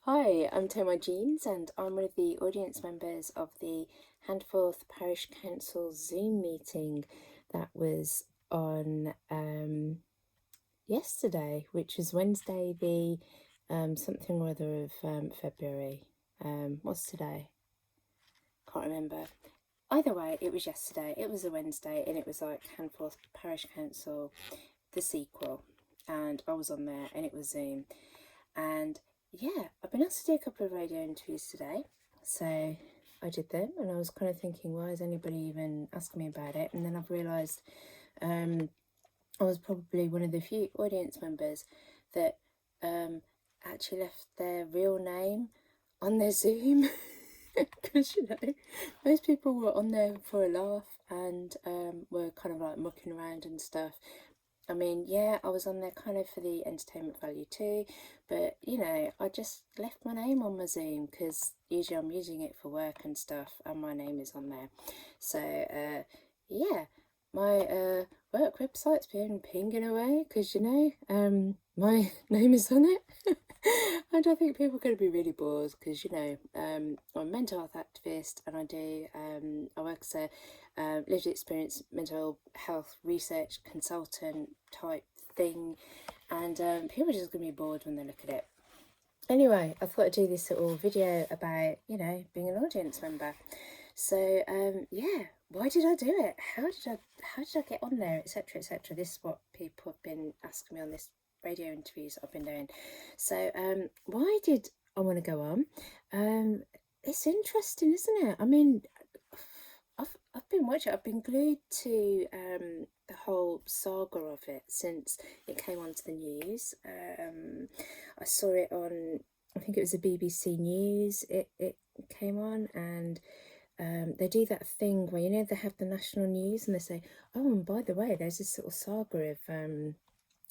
Hi, I'm Toma Jeans and I'm one of the audience members of the Handforth Parish Council Zoom meeting that was on yesterday, which was Wednesday the something or other of February. What's today? Can't remember. Either way, it was yesterday. It was a Wednesday and it was like Handforth Parish Council, the sequel, and I was on there and it was Zoom. And yeah, I've been asked to do a couple of radio interviews today, so I did them, and I was kind of thinking, why is anybody even asking me about it? And then I've realised I was probably one of the few audience members that actually left their real name on their Zoom. Because most people were on there for a laugh and were kind of like mucking around and stuff. I mean, yeah, I was on there kind of for the entertainment value too, but I just left my name on my Zoom because usually I'm using it for work and stuff, and my name is on there. So, yeah, my work website's been pinging away because my name is on it. And I think people are going to be really bored because I'm a mental health activist, and I work as a lived experience mental health research consultant type thing, and people are just going to be bored when they look at it. Anyway, I thought I'd do this little video about being an audience member. So yeah, why did I do it? How did I get on there, etc., etc. This is what people have been asking me on this radio interviews I've been doing. So why did I want to go on? It's interesting, isn't it? I mean, I've been watching. I've been glued to the whole saga of it since it came onto the news. I saw it on, I think it was the BBC News. It came on, and they do that thing where they have the national news and they say, oh, and by the way, there's this little saga of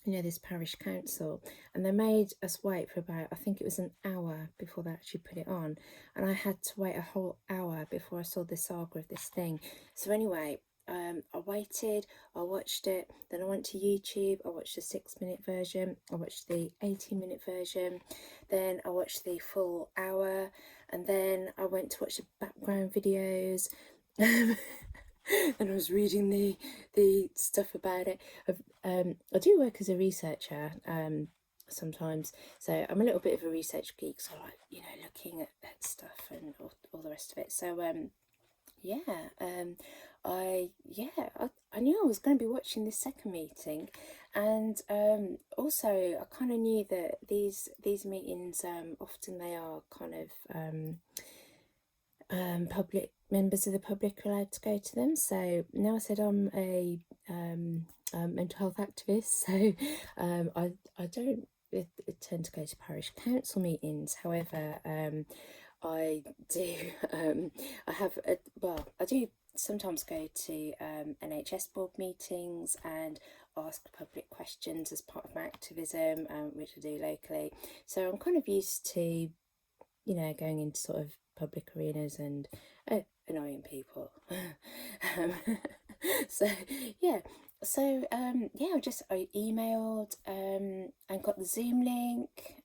this parish council, and they made us wait for about, I think it was an hour before they actually put it on, and I had to wait a whole hour before I saw the saga of this thing. So anyway, I waited, I watched it, then I went to YouTube, I watched the 6-minute version, I watched the 18-minute version, then I watched the full hour, and then I went to watch the background videos. And I was reading the stuff about it. I do work as a researcher sometimes, so I'm a little bit of a research geek, so I like looking at stuff and all the rest of it. So I knew I was going to be watching this second meeting, and also I kind of knew that these meetings often they are kind of public members of the public are allowed to go to them. So now I said I'm a mental health activist, so I don't tend to go to parish council meetings. However, I do I do sometimes go to NHS board meetings and ask public questions as part of my activism, which I do locally. So I'm kind of used to going into sort of public arenas and annoying people. So yeah, I emailed and got the Zoom link,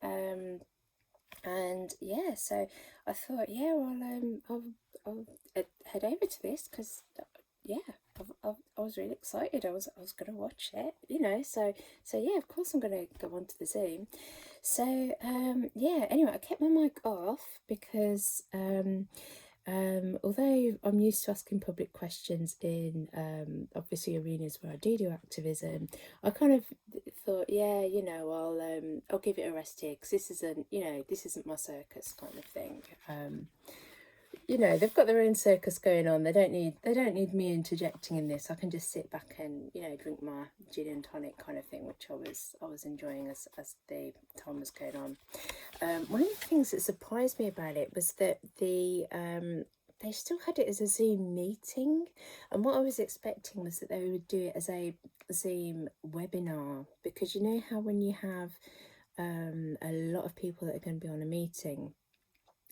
and yeah, so I thought, yeah, well, I'll head over to this because yeah, I was really excited. I was gonna watch it, so yeah, of course I'm gonna go onto the Zoom. So yeah, anyway, I kept my mic off because although I'm used to asking public questions in obviously arenas where I do activism, I kind of thought, yeah, I'll give it a rest here because this isn't my circus kind of thing. They've got their own circus going on. They don't need me interjecting in this. I can just sit back and drink my gin and tonic kind of thing, which I was enjoying as the time was going on. One of the things that surprised me about it was that they still had it as a Zoom meeting, and what I was expecting was that they would do it as a Zoom webinar, because you know how when you have a lot of people that are going to be on a meeting,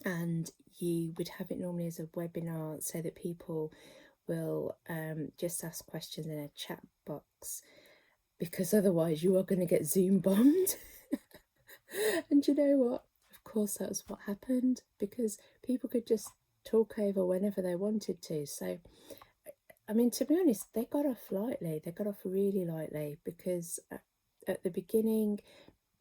and you would have it normally as a webinar so that people will just ask questions in a chat box, because otherwise you are going to get Zoom bombed. And you know what? Of course that was what happened, because people could just talk over whenever they wanted to. So, I mean, to be honest, they got off lightly. They got off really lightly, because at the beginning,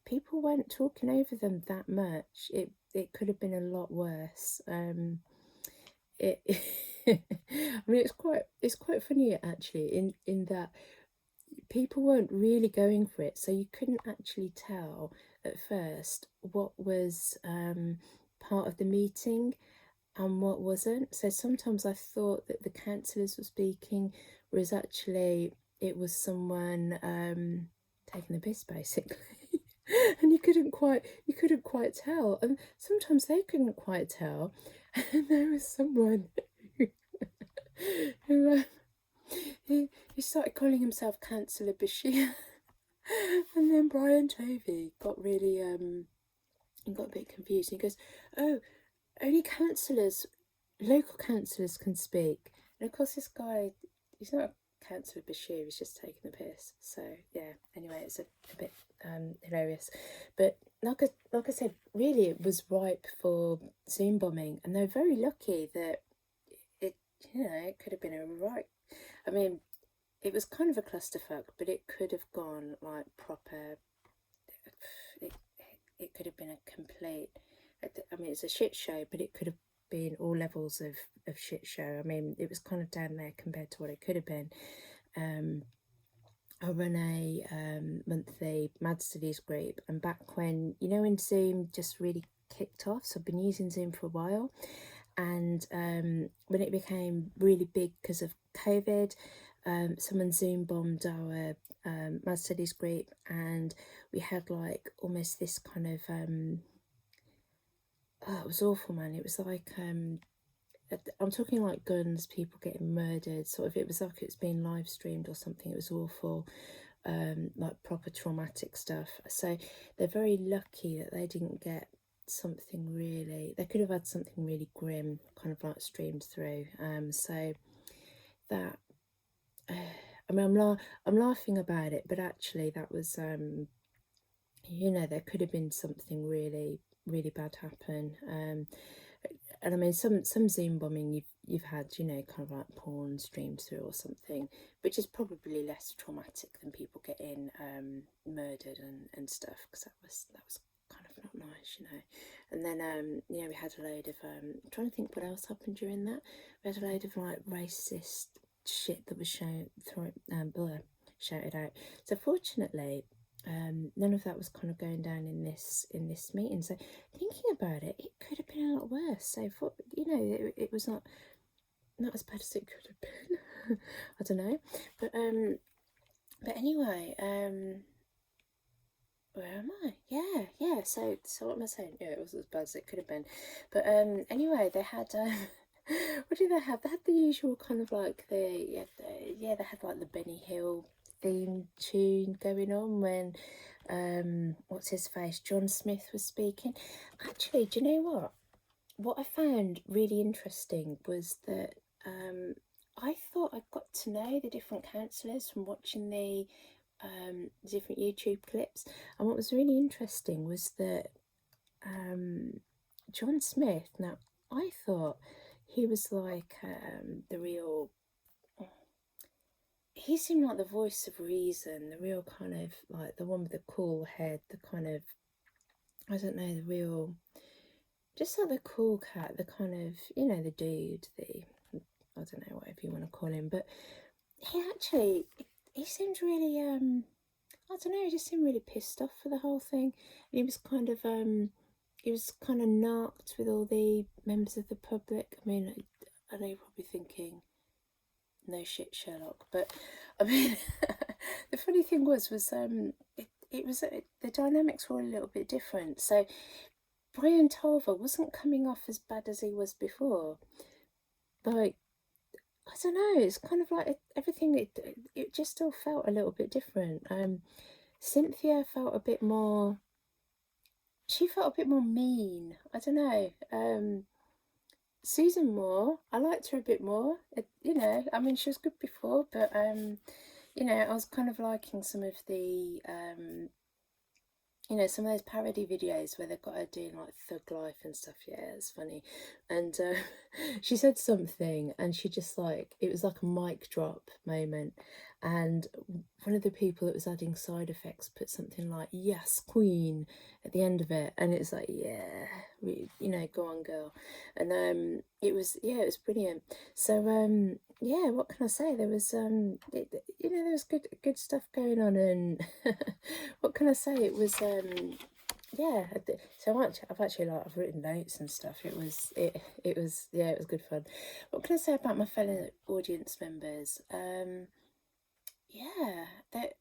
people weren't talking over them that much. It could have been a lot worse. It I mean, it's quite funny actually, in that people weren't really going for it, so you couldn't actually tell at first what was part of the meeting and what wasn't. So sometimes I thought that the councillors were speaking, whereas actually it was someone taking the piss, basically. And you couldn't quite tell, and sometimes they couldn't quite tell. And there was someone who he started calling himself Councillor Bashir. And then Brian Tovey got really he got a bit confused. He goes, "Oh, only councillors, local councillors can speak." And of course this guy, he's not a Councillor Bashir, he's just taking the piss. So yeah, anyway, it's a bit hilarious. But like I said, really it was ripe for Zoom bombing, and they're very lucky that it could have been a right, I mean, it was kind of a clusterfuck, but it could have gone like proper, it could have been a complete, I mean, it's a shit show, but it could have been all levels of shit show. I mean, it was kind of down there compared to what it could have been. I run a monthly Mad Studies group, and back when, when Zoom just really kicked off, so I've been using Zoom for a while, and when it became really big because of COVID, someone Zoom bombed our Mad Studies group, and we had like almost this kind of oh, it was awful, man. It was like I'm talking like guns, people getting murdered, sort of. It was like it's being live streamed or something. It was awful, like proper traumatic stuff. So they're very lucky that they didn't get something really, they could have had something really grim kind of like streamed through. So that I mean, I'm laughing about it, but actually that was there could have been something really, really bad happen. And I mean, some Zoom bombing you've had, kind of like porn streamed through or something, which is probably less traumatic than people getting murdered and stuff, because that was kind of not nice, And then we had a load of I'm trying to think what else happened during that. We had a load of like racist shit that was shouted out. So fortunately, none of that was kind of going down in this meeting. So thinking about it, it could have been a lot worse. So for, it was not as bad as it could have been. I don't know, but anyway, where am I? Yeah. So what am I saying? Yeah, it wasn't as bad as it could have been. But anyway, they had what did they have? They had the usual kind of like they had like the Benny Hill theme tune going on when what's his face, John Smith, was speaking. Actually, do you know what I found really interesting was that I thought I got to know the different councillors from watching the different YouTube clips, and what was really interesting was that John Smith, now I thought he was like the real, he seemed like the voice of reason, the real kind of like the one with the cool head, the kind of, I don't know, the real, just like the cool cat, the kind of, the dude, I don't know, whatever you want to call him. But he seemed really I don't know, he just seemed really pissed off for the whole thing. And he was kind of narked with all the members of the public. I mean, I know you're probably thinking, no shit, Sherlock, but I mean, the funny thing was it was the dynamics were a little bit different. So Brian Tarver wasn't coming off as bad as he was before. Like, I don't know, it's kind of like everything, it just still felt a little bit different. Cynthia felt a bit more, she felt a bit more mean. I don't know. Susan Moore, I liked her a bit more. I mean, she was good before, but I was kind of liking some of the you know, some of those parody videos where they've got her doing like thug life and stuff. Yeah, it's funny. And she said something, and she just like, it was like a mic drop moment. And one of the people that was adding side effects put something like "yes, queen" at the end of it, and it's like, yeah, you know, go on, girl. And it was, yeah, it was brilliant. So yeah, what can I say? There was you know, there was good stuff going on, and what can I say? It was yeah. So I've actually like, I've written notes and stuff. It was yeah, it was good fun. What can I say about my fellow audience members? Yeah,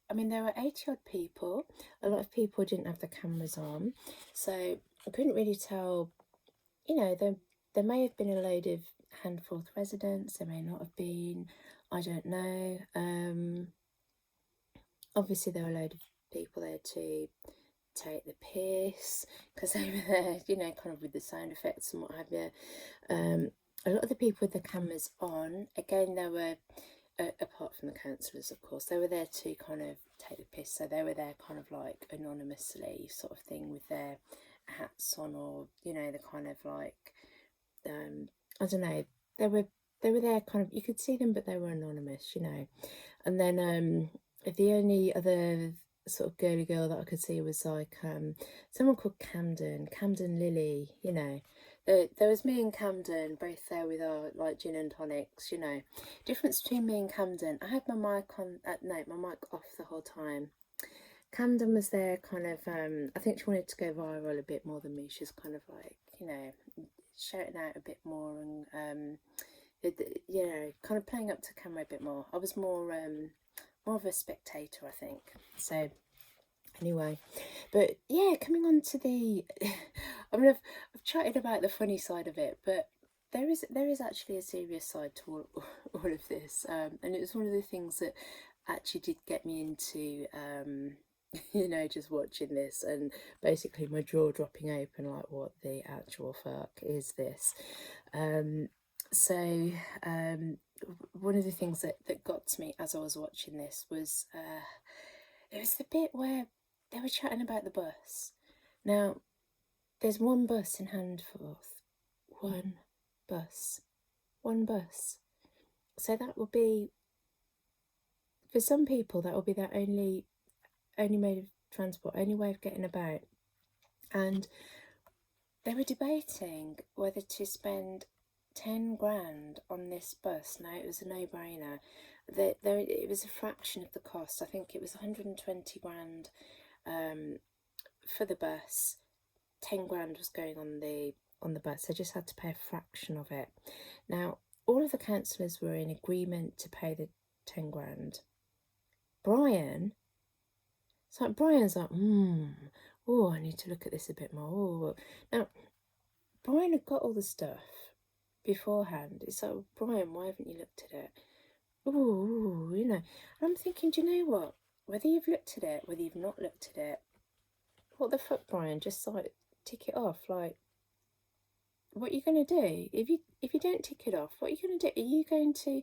I mean, there were 80 odd people. A lot of people didn't have the cameras on, so I couldn't really tell. You know, there may have been a load of Handforth residents, there may not have been, I don't know. Obviously there were a load of people there to take the piss, because they were there, you know, kind of with the sound effects and what have you. A lot of the people with the cameras on, again, there were, apart from the councillors, of course, they were there to kind of take the piss, so they were there kind of like anonymously sort of thing, with their hats on, or, you know, the kind of like, I don't know, they were there kind of, you could see them, but they were anonymous, you know. And then the only other sort of girly girl that I could see was like someone called Camden Lily, you know. There was me and Camden both there with our like gin and tonics, you know. Difference between me and Camden, I had my mic on, no, my mic off the whole time. Camden was there kind of, I think she wanted to go viral a bit more than me. She's kind of like, you know, shouting out a bit more, and you know, kind of playing up to camera a bit more. I was more of a spectator, I think. So anyway, but yeah, coming on to the I mean, I've chatted about the funny side of it, but there is actually a serious side to all of this, and it was one of the things that actually did get me into you know, just watching this, and basically my jaw dropping open, like, what the actual fuck is this? So one of the things that got to me as I was watching this was it was the bit where they were chatting about the bus. Now, there's one bus in Handforth. One bus. So that will be, for some people, that will be their only mode of transport, only way of getting about. And they were debating whether to spend 10 grand on this bus. Now, it was a no-brainer. It was a fraction of the cost. I think it was 120 grand for the bus. 10 grand was going on the bus. They just had to pay a fraction of it. Now, all of the councillors were in agreement to pay the 10 grand. Brian's like, oh, I need to look at this a bit more. Oh. Now, Brian had got all the stuff beforehand. It's like, Brian, why haven't you looked at it? Oh, you know. And I'm thinking, do you know what? Whether you've looked at it, whether you've not looked at it, what the fuck, Brian? Just like tick it off. Like, what are you gonna do if you don't tick it off? What are you gonna do? Are you going to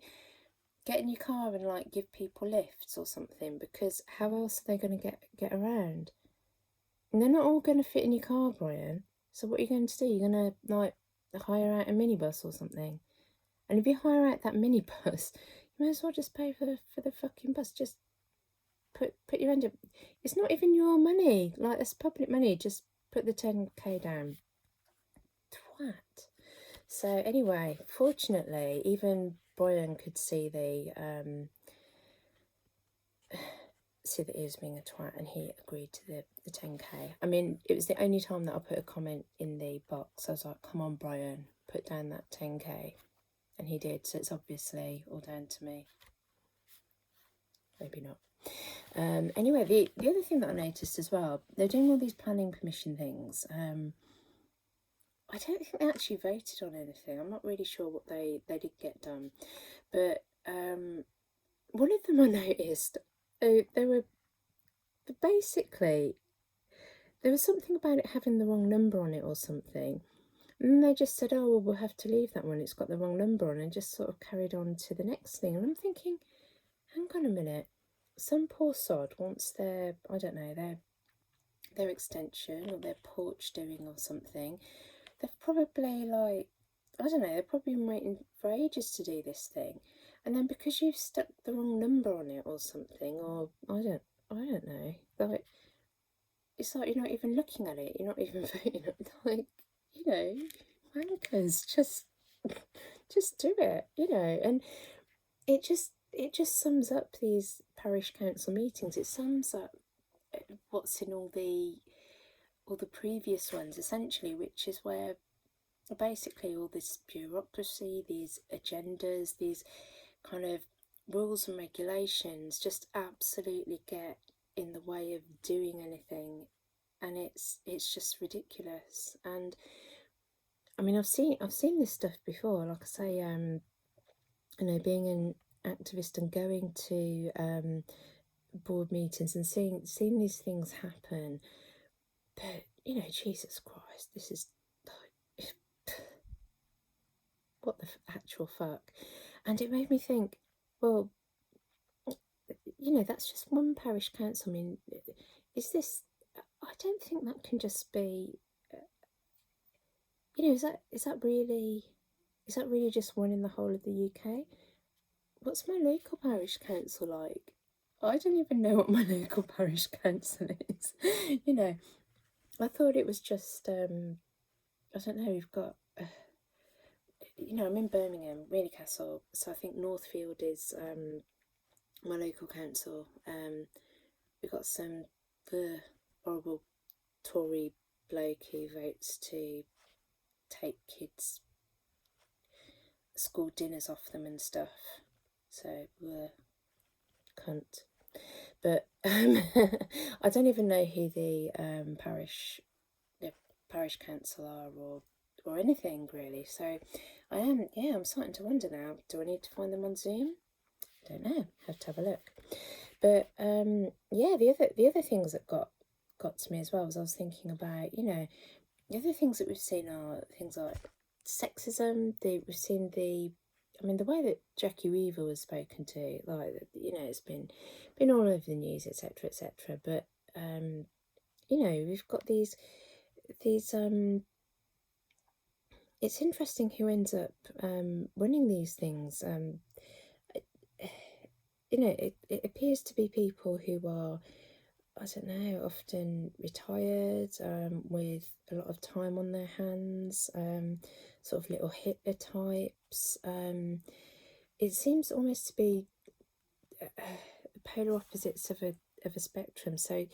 get in your car and like give people lifts or something? Because how else are they gonna get around? And they're not all gonna fit in your car, Brian. So what are you going to do? You're gonna like hire out a minibus or something? And if you hire out that minibus, you may as well just pay for the fucking bus. Just put your hand up. It's not even your money. Like, it's public money. Just put the 10k down. Twat. So anyway, fortunately, even Brian could see that he was being a twat, and he agreed to the 10k. I mean, it was the only time that I put a comment in the box. I was like, come on, Brian, put down that 10k. And he did, so it's obviously all down to me. Maybe not. Anyway, the other thing that I noticed as well, they're doing all these planning permission things. I don't think they actually voted on anything. I'm not really sure what they did get done. But one of them I noticed, basically, there was something about it having the wrong number on it or something. And then they just said, oh, well, we'll have to leave that one. It's got the wrong number on, and just sort of carried on to the next thing. And I'm thinking, hang on a minute. Some poor sod wants their, I don't know, their extension or their porch doing or something, they've probably, like, I don't know, they've probably been waiting for ages to do this thing, and then because you've stuck the wrong number on it or something, or I don't know, like, it's like you're not even looking at it, you're not even voting, like, you know, wankers, just do it, you know. And it just sums up these parish council meetings. It sums up what's in all the previous ones, essentially, which is where basically all this bureaucracy, these agendas, these kind of rules and regulations just absolutely get in the way of doing anything, and it's just ridiculous. And I mean, I've seen this stuff before, like I say, you know, being an activist and going to board meetings and seeing these things happen. But, you know, Jesus Christ, this is like, what the actual fuck? And it made me think, well, you know, that's just one parish council. I mean, is this, I don't think that can just be, you know, is that really just one in the whole of the UK? What's my local parish council like? I don't even know what my local parish council is. You know, I thought it was just, I don't know, we've got, you know, I'm in Birmingham, Really Castle, so I think Northfield is my local council. We've got some horrible Tory bloke who votes to take kids' school dinners off them and stuff. So, cunt. But I don't even know who the parish council are, or anything really. So I'm starting to wonder now, do I need to find them on Zoom? I don't know, have to have a look. But yeah, the other things that got to me as well was I was thinking about, you know, the other things that we've seen are things like sexism. We've seen I mean, the way that Jackie Weaver was spoken to, like, you know, it's been all over the news, etc., etc. But you know, we've got these it's interesting who ends up running these things. You know, it appears to be people who are, I don't know, often retired, with a lot of time on their hands, sort of little Hitler types. It seems almost to be polar opposites of a spectrum. So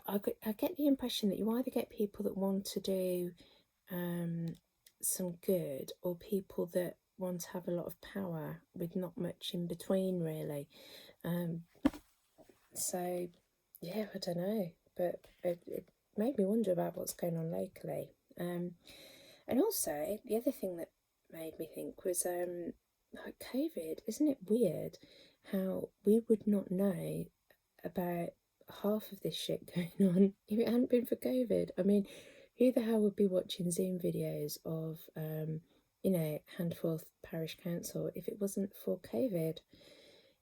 I get the impression that you either get people that want to do some good, or people that want to have a lot of power with not much in between, really. So yeah, I don't know, but it made me wonder about what's going on locally. And also the other thing that made me think was like COVID. Isn't it weird how we would not know about half of this shit going on if it hadn't been for COVID? I mean, who the hell would be watching Zoom videos of you know, Handforth Parish Council if it wasn't for COVID?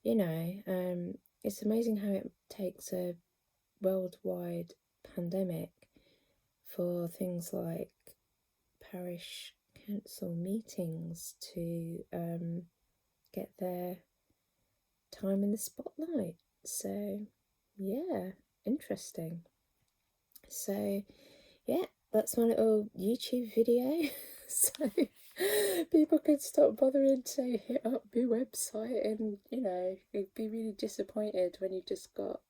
You know, it's amazing how it takes a worldwide pandemic for things like parish council meetings to get their time in the spotlight. So yeah, interesting. So yeah, that's my little YouTube video. So people could stop bothering to hit up my website, and you know, you'd be really disappointed when you just got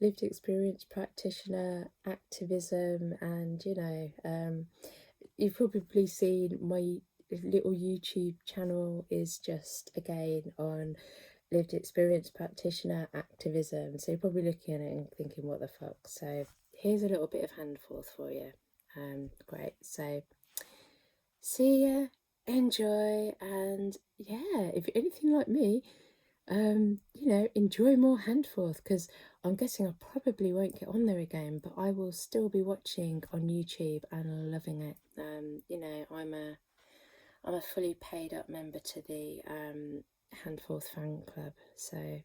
lived experience practitioner, activism, and you know, you've probably seen my little YouTube channel is just again on lived experience practitioner activism. So you're probably looking at it and thinking, what the fuck? So here's a little bit of Handforth for you. Great. So see ya, enjoy, and yeah, if you're anything like me, you know, enjoy more Handforth, because I'm guessing I probably won't get on there again, but I will still be watching on YouTube and loving it. You know, I'm a fully paid up member to the Handforth fan club, so